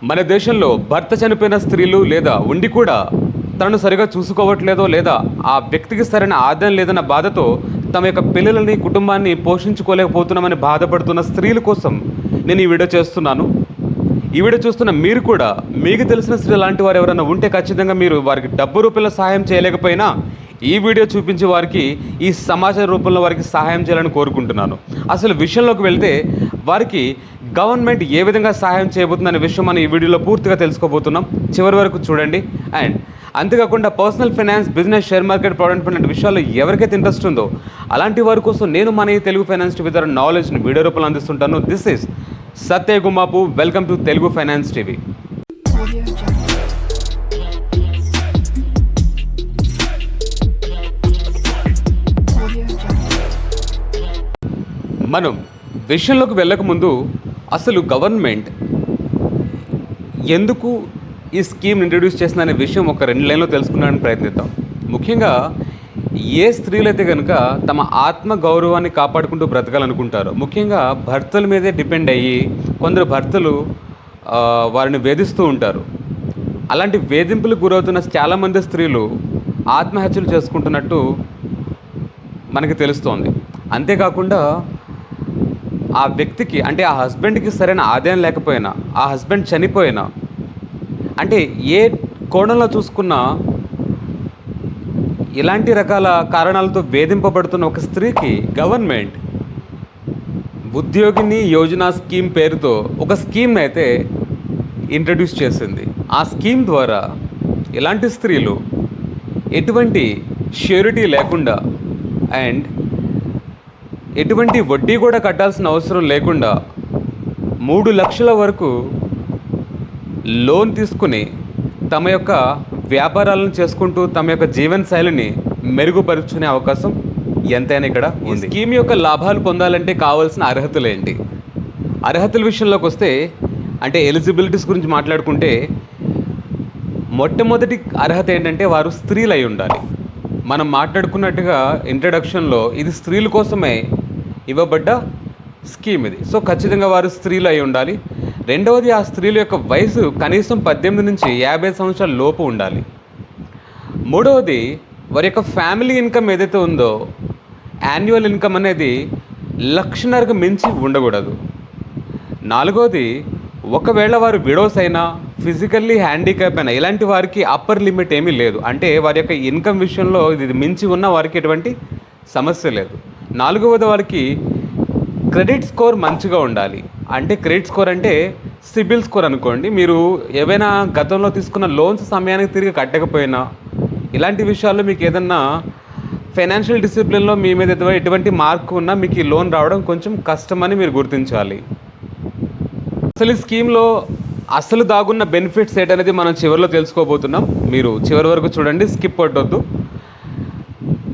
మన దేశంలో భర్త చనిపోయిన స్త్రీలు లేదా ఉండి కూడా తనను సరిగా చూసుకోవట్లేదో లేదా ఆ వ్యక్తికి సరైన ఆదాయం లేదన్న బాధతో తమ యొక్క పిల్లలని కుటుంబాన్ని పోషించుకోలేకపోతున్నామని బాధపడుతున్న స్త్రీల కోసం నేను ఈ వీడియో చేస్తున్నాను. ఈ వీడియో చూస్తున్న మీరు కూడా మీకు తెలిసిన స్త్రీ లాంటి వారు ఎవరైనా ఉంటే ఖచ్చితంగా మీరు వారికి డబ్బు రూపంలో సహాయం చేయలేకపోయినా ఈ వీడియో చూపించి వారికి ఈ సమాచార రూపంలో వారికి సహాయం చేయాలని కోరుకుంటున్నాను. అసలు విషయంలోకి వెళ్తే వారికి గవర్నమెంట్ ఏ విధంగా సహాయం చేయబోతుందనే విషయం మనం ఈ వీడియోలో పూర్తిగా తెలుసుకోబోతున్నాం. చివరి వరకు చూడండి. అండ్ అంతేకాకుండా personal finance, business, share market, product లాంటి విషయాల్లో ఎవరికైతే ఇంట్రెస్ట్ ఉందో అలాంటి వారి కోసం నేను మన ఈ తెలుగు ఫైనాన్స్ టీవీ ద్వారా నాలెడ్జ్ని వీడియో రూపంలో అందిస్తుంటాను. This is Satya Gummapu. Welcome to Telugu finance TV. మనం విషయంలోకి వెళ్ళకముందు అసలు గవర్నమెంట్ ఎందుకు ఈ స్కీమ్ ఇంట్రడ్యూస్ చేసిందనే విషయం ఒక 2 లైన్లో తెలుసుకున్నాడని ప్రయత్నిద్దాం. ముఖ్యంగా ఏ స్త్రీలైతే కనుక తమ ఆత్మ గౌరవాన్ని కాపాడుకుంటూ బ్రతకాలనుకుంటారో, ముఖ్యంగా భర్తల మీదే డిపెండ్ అయ్యి కొందరు భర్తలు వారిని వేధిస్తూ ఉంటారు. అలాంటి వేధింపులకు గురవుతున్న చాలామంది స్త్రీలు ఆత్మహత్యలు చేసుకుంటున్నట్టు మనకి తెలుస్తోంది. అంతేకాకుండా ఆ వ్యక్తికి అంటే ఆ హస్బెండ్కి సరైన ఆదాయం లేకపోయినా, ఆ హస్బెండ్ చనిపోయినా, అంటే ఏ కోణంలో చూసుకున్నా ఇలాంటి రకాల కారణాలతో వేధింపబడుతున్న ఒక స్త్రీకి గవర్నమెంట్ ఉద్యోగిని యోజన స్కీమ్ పేరుతో ఒక స్కీమ్ని అయితే ఇంట్రడ్యూస్ చేసింది. ఆ స్కీమ్ ద్వారా ఇలాంటి స్త్రీలు ఎటువంటి ష్యూరిటీ లేకుండా అండ్ ఎటువంటి వడ్డీ కూడా కట్టాల్సిన అవసరం లేకుండా 3 లక్షల వరకు లోన్ తీసుకుని తమ యొక్క వ్యాపారాలను చేసుకుంటూ తమ యొక్క జీవన శైలిని మెరుగుపరుచుకునే అవకాశం ఎంతైనా ఇక్కడ ఉంది. స్కీమ్ యొక్క లాభాలు పొందాలంటే కావాల్సిన అర్హతలు ఏంటి? అర్హతల విషయంలోకి వస్తే అంటే ఎలిజిబిలిటీస్ గురించి మాట్లాడుకుంటే మొట్టమొదటి అర్హత ఏంటంటే వారు స్త్రీలు అయి ఉండాలి. మనం మాట్లాడుకున్నట్టుగా ఇంట్రడక్షన్లో ఇది స్త్రీల కోసమే ఇవ్వబడ్డ స్కీమ్ ఇది. సో ఖచ్చితంగా వారు స్త్రీలు అయి ఉండాలి. రెండవది, ఆ స్త్రీల యొక్క వయసు కనీసం 18 నుంచి 50 సంవత్సరాల లోపు ఉండాలి. మూడవది, వారి యొక్క ఫ్యామిలీ ఇన్కమ్ ఏదైతే ఉందో యాన్యువల్ ఇన్కమ్ అనేది 1,50,000కు మించి ఉండకూడదు. నాలుగవది, ఒకవేళ వారు విడోస్ అయినా, ఫిజికల్లీ హ్యాండిక్యాప్ అయినా ఇలాంటి వారికి అప్పర్ లిమిట్ ఏమీ లేదు. అంటే వారి యొక్క ఇన్కమ్ విషయంలో ఇది మించి ఉన్న వారికి ఎటువంటి సమస్య లేదు. నాలుగవది, వారికి క్రెడిట్ స్కోర్ మంచిగా ఉండాలి. అంటే క్రెడిట్ స్కోర్ అంటే సిబిల్ స్కోర్ అనుకోండి. మీరు ఏవైనా గతంలో తీసుకున్న లోన్స్ సమయానికి తిరిగి కట్టకపోయినా, ఇలాంటి విషయాల్లో మీకు ఏదన్నా ఫైనాన్షియల్ డిసిప్లిన్లో మీ మీద ఎటువంటి మార్క్ ఉన్నా మీకు ఈ లోన్ రావడం కొంచెం కష్టమని మీరు గుర్తించాలి. అసలు ఈ స్కీమ్లో అసలు దాగున్న బెనిఫిట్స్ ఏంటనేది మనం చివరిలో తెలుసుకోబోతున్నాం. మీరు చివరి వరకు చూడండి, స్కిప్ కొట్టొద్దు.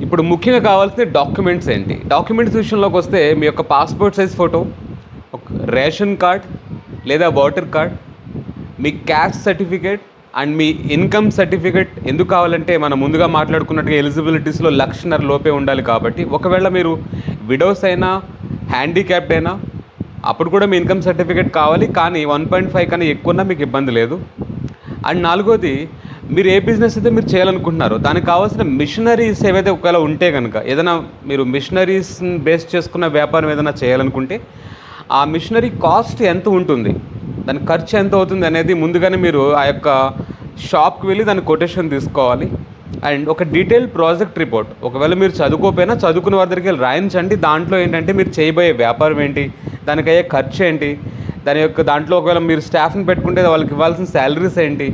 ఇప్పుడు ముఖ్యంగా కావాల్సిన డాక్యుమెంట్స్ ఏంటి? డాక్యుమెంట్స్ విషయంలోకి వస్తే మీ యొక్క passport size photo, ration card లేదా ఓటర్ కార్డ్, మీ క్యాస్ట్ సర్టిఫికేట్ అండ్ మీ ఇన్కమ్ సర్టిఫికేట్. ఎందుకు కావాలంటే మనం ముందుగా మాట్లాడుకున్నట్టుగా ఎలిజిబిలిటీస్లో 1,50,000 లోపే ఉండాలి కాబట్టి, ఒకవేళ మీరు విడోస్ అయినా హ్యాండిక్యాప్డ్ అయినా అప్పుడు కూడా మీ ఇన్కమ్ సర్టిఫికేట్ కావాలి. కానీ 1.5 కన్నా ఎక్కువన్నా మీకు ఇబ్బంది లేదు. అండ్ నాలుగోది, మీరు ఏ బిజినెస్ అయితే మీరు చేయాలనుకుంటున్నారో దానికి కావాల్సిన మిషనరీస్ ఏవైతే ఒకవేళ ఉంటే కనుక, ఏదైనా మీరు మిషనరీస్ని బేస్ చేసుకున్న వ్యాపారం ఏదైనా చేయాలనుకుంటే ఆ మిషనరీ కాస్ట్ ఎంత ఉంటుంది, దాని ఖర్చు ఎంత అవుతుంది అనేది ముందుగానే మీరు ఆ యొక్క షాప్కి వెళ్ళి దాని కొటేషన్ తీసుకోవాలి. అండ్ ఒక డీటెయిల్ ప్రాజెక్ట్ రిపోర్ట్, ఒకవేళ మీరు చదువుకోకపోయినా చదువుకున్న వారి దగ్గరికి వెళ్ళి రాయించండి. దాంట్లో ఏంటంటే మీరు చేయబోయే వ్యాపారం ఏంటి, దానికి అయ్యే ఖర్చు ఏంటి, దాంట్లో ఒకవేళ మీరు స్టాఫ్ని పెట్టుకుంటే వాళ్ళకి ఇవ్వాల్సిన శాలరీస్ ఏంటి,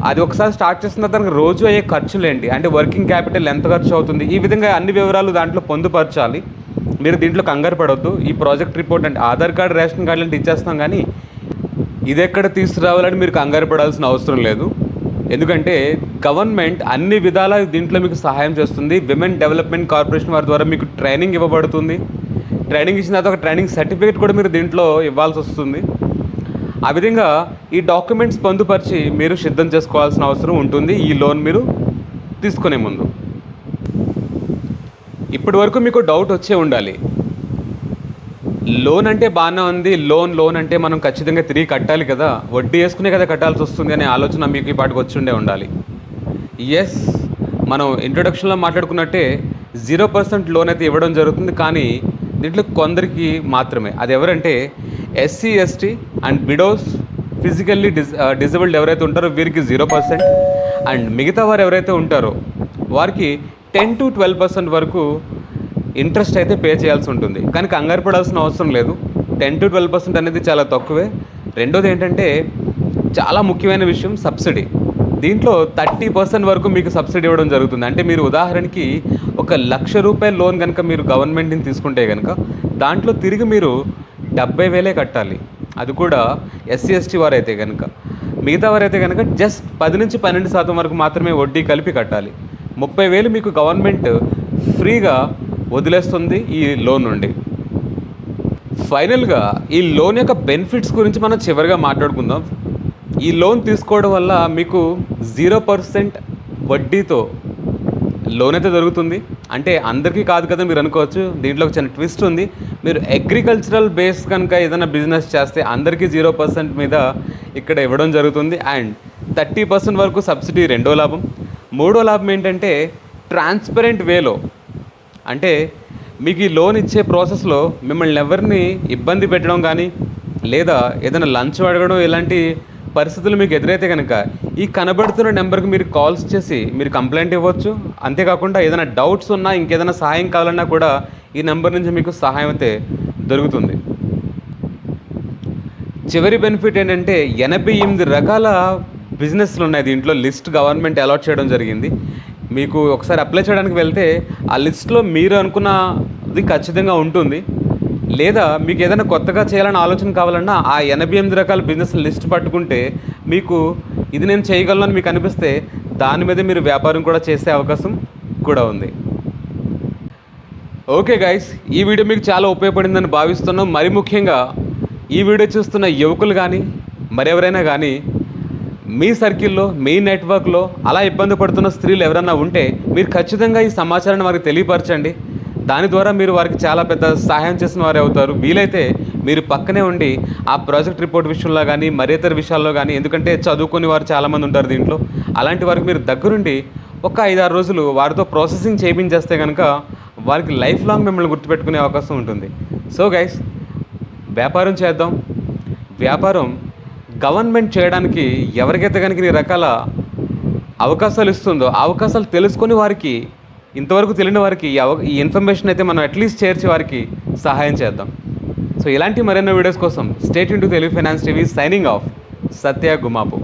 అది ఒకసారి స్టార్ట్ చేసిన దానికి రోజు అయ్యే ఖర్చులు ఏంటి, అంటే వర్కింగ్ క్యాపిటల్ ఎంత ఖర్చు అవుతుంది, ఈ విధంగా అన్ని వివరాలు దాంట్లో పొందుపరచాలి. మీరు దీంట్లో కంగారు పడవద్దు. ఈ ప్రాజెక్ట్ రిపోర్ట్ అంటే ఆధార్ కార్డు, రేషన్ కార్డు లాంటి ఇచ్చేస్తాం, కానీ ఇది ఎక్కడ తీసుకురావాలని మీరు కంగారు పడాల్సిన అవసరం లేదు. ఎందుకంటే గవర్నమెంట్ అన్ని విధాల దీంట్లో మీకు సహాయం చేస్తుంది. విమెన్ డెవలప్మెంట్ కార్పొరేషన్ వారి ద్వారా మీకు ట్రైనింగ్ ఇవ్వబడుతుంది. ట్రైనింగ్ ఇచ్చిన తర్వాత ఒక ట్రైనింగ్ సర్టిఫికేట్ కూడా మీరు దీంట్లో ఇవ్వాల్సి వస్తుంది. ఆ విధంగా ఈ డాక్యుమెంట్స్ పొందుపరిచి మీరు సిద్ధం చేసుకోవాల్సిన అవసరం ఉంటుంది ఈ లోన్ మీరు తీసుకునే ముందు. ఇప్పటి వరకు మీకు డౌట్ వచ్చే ఉండాలి, లోన్ అంటే బాగానే ఉంది, లోన్ అంటే మనం ఖచ్చితంగా తిరిగి కట్టాలి కదా, వడ్డీ వేసుకునే కదా కట్టాల్సి వస్తుంది అనే ఆలోచన మీకు ఈ పాటికి వచ్చి ఉండాలి. ఎస్, మనం ఇంట్రొడక్షన్లో మాట్లాడుకున్నట్టే 0% లోన్ అయితే ఇవ్వడం జరుగుతుంది. కానీ దీంట్లో కొందరికి మాత్రమే. అది ఎవరంటే SC ST and widows, physically disabled ఎవరైతే ఉంటారో వీరికి 0%, అండ్ మిగతా వారు ఎవరైతే ఉంటారో వారికి 10 to 12% వరకు ఇంట్రెస్ట్ అయితే పే చేయాల్సి ఉంటుంది. కానీ కంగారు పడాల్సిన అవసరం లేదు, 10 to 12% అనేది చాలా తక్కువే. రెండోది ఏంటంటే చాలా ముఖ్యమైన విషయం, సబ్సిడీ. దీంట్లో 30% వరకు మీకు సబ్సిడీ ఇవ్వడం జరుగుతుంది. అంటే మీరు ఉదాహరణకి ₹1,00,000 లోన్ కనుక మీరు గవర్నమెంట్ని తీసుకుంటే కనుక దాంట్లో తిరిగి మీరు 70,000 కట్టాలి. అది కూడా ఎస్సీ ఎస్టీ వారైతే కనుక. మిగతా వారైతే కనుక జస్ట్ 10 నుంచి 12% వరకు మాత్రమే వడ్డీ కలిపి కట్టాలి. 30,000 మీకు గవర్నమెంట్ ఫ్రీగా వదిలేస్తుంది ఈ లోన్ నుండి. ఫైనల్గా ఈ లోన్ యొక్క బెనిఫిట్స్ గురించి మనం చివరిగా మాట్లాడుకుందాం. ఈ లోన్ తీసుకోవడం వల్ల మీకు 0% వడ్డీతో లోన్ అయితే దొరుకుతుంది. అంటే అందరికీ కాదు కదా మీరు అనుకోవచ్చు, దీంట్లో ఒక చిన్న ట్విస్ట్ ఉంది. మీరు అగ్రికల్చరల్ బేస్ కనుక ఏదైనా బిజినెస్ చేస్తే అందరికీ 0% మీద ఇక్కడ ఇవ్వడం జరుగుతుంది. అండ్ 30% వరకు సబ్సిడీ రెండో లాభం. మూడో లాభం ఏంటంటే ట్రాన్స్పరెంట్ వేలో, అంటే మీకు ఈ లోన్ ఇచ్చే ప్రాసెస్లో మిమ్మల్ని ఎవరిని ఇబ్బంది పెట్టడం కానీ లేదా ఏదైనా లంచ్ అడగడం ఇలాంటి పరిస్థితులు మీకు ఎదురైతే కనుక ఈ కనబడుతున్న నెంబర్కి మీరు కాల్స్ చేసి మీరు కంప్లైంట్ ఇవ్వచ్చు. అంతేకాకుండా ఏదైనా డౌట్స్ ఉన్నా ఇంకేదైనా సహాయం కావాలన్నా కూడా ఈ నెంబర్ నుంచి మీకు సహాయం అయితే దొరుకుతుంది. చివరి బెనిఫిట్ ఏంటంటే 88 రకాల బిజినెస్లు ఉన్నాయి దీంట్లో. లిస్ట్ గవర్నమెంట్ అలాట్ చేయడం జరిగింది. మీకు ఒకసారి అప్లై చేయడానికి వెళ్తే ఆ లిస్ట్లో మీరు అనుకున్నది ఖచ్చితంగా ఉంటుంది. లేదా మీకు ఏదైనా కొత్తగా చేయాలని ఆలోచన కావాలన్నా ఆ 88 రకాల బిజినెస్ లిస్ట్ పట్టుకుంటే మీకు ఇది నేను చేయగలను మీకు అనిపిస్తే దాని మీద మీరు వ్యాపారం కూడా చేసే అవకాశం కూడా ఉంది. ఓకే గైస్, ఈ వీడియో మీకు చాలా ఉపయోగపడిందని భావిస్తున్నాం. మరి ముఖ్యంగా ఈ వీడియో చూస్తున్న యువకులు కానీ మరెవరైనా కానీ మీ సర్కిల్లో మీ నెట్వర్క్లో అలా ఇబ్బంది పడుతున్న స్త్రీలు ఎవరైనా ఉంటే మీరు ఖచ్చితంగా ఈ సమాచారాన్ని వారికి తెలియపరచండి. దాని ద్వారా మీరు వారికి చాలా పెద్ద సహాయం చేసిన వారే అవుతారు. వీలైతే మీరు పక్కనే ఉండి ఆ ప్రాజెక్ట్ రిపోర్ట్ విషయంలో కానీ మరేతర విషయాల్లో కానీ, ఎందుకంటే చదువుకునే వారు చాలామంది ఉంటారు దీంట్లో, అలాంటి వారికి మీరు దగ్గరుండి ఒక 5-6 రోజులు వారితో ప్రాసెసింగ్ చేయించేస్తే కనుక వారికి లైఫ్ లాంగ్ మిమ్మల్ని గుర్తుపెట్టుకునే అవకాశం ఉంటుంది. సో గైస్, వ్యాపారం చేద్దాం. వ్యాపారం గవర్నమెంట్ చేయడానికి ఎవరికైతే కనుక ఈ రకాల అవకాశాలు ఇస్తుందో ఆ అవకాశాలు తెలుసుకొని వారికి, ఇంతవరకు తెలియని వారికి ఈ ఇన్ఫర్మేషన్ అయితే మనం అట్లీస్ట్ చేర్చి వారికి సహాయం చేద్దాం. సో ఇలాంటి మరెన్నో వీడియోస్ కోసం stay tune to Telugu finance TV. Signing off, Satya Gumapu.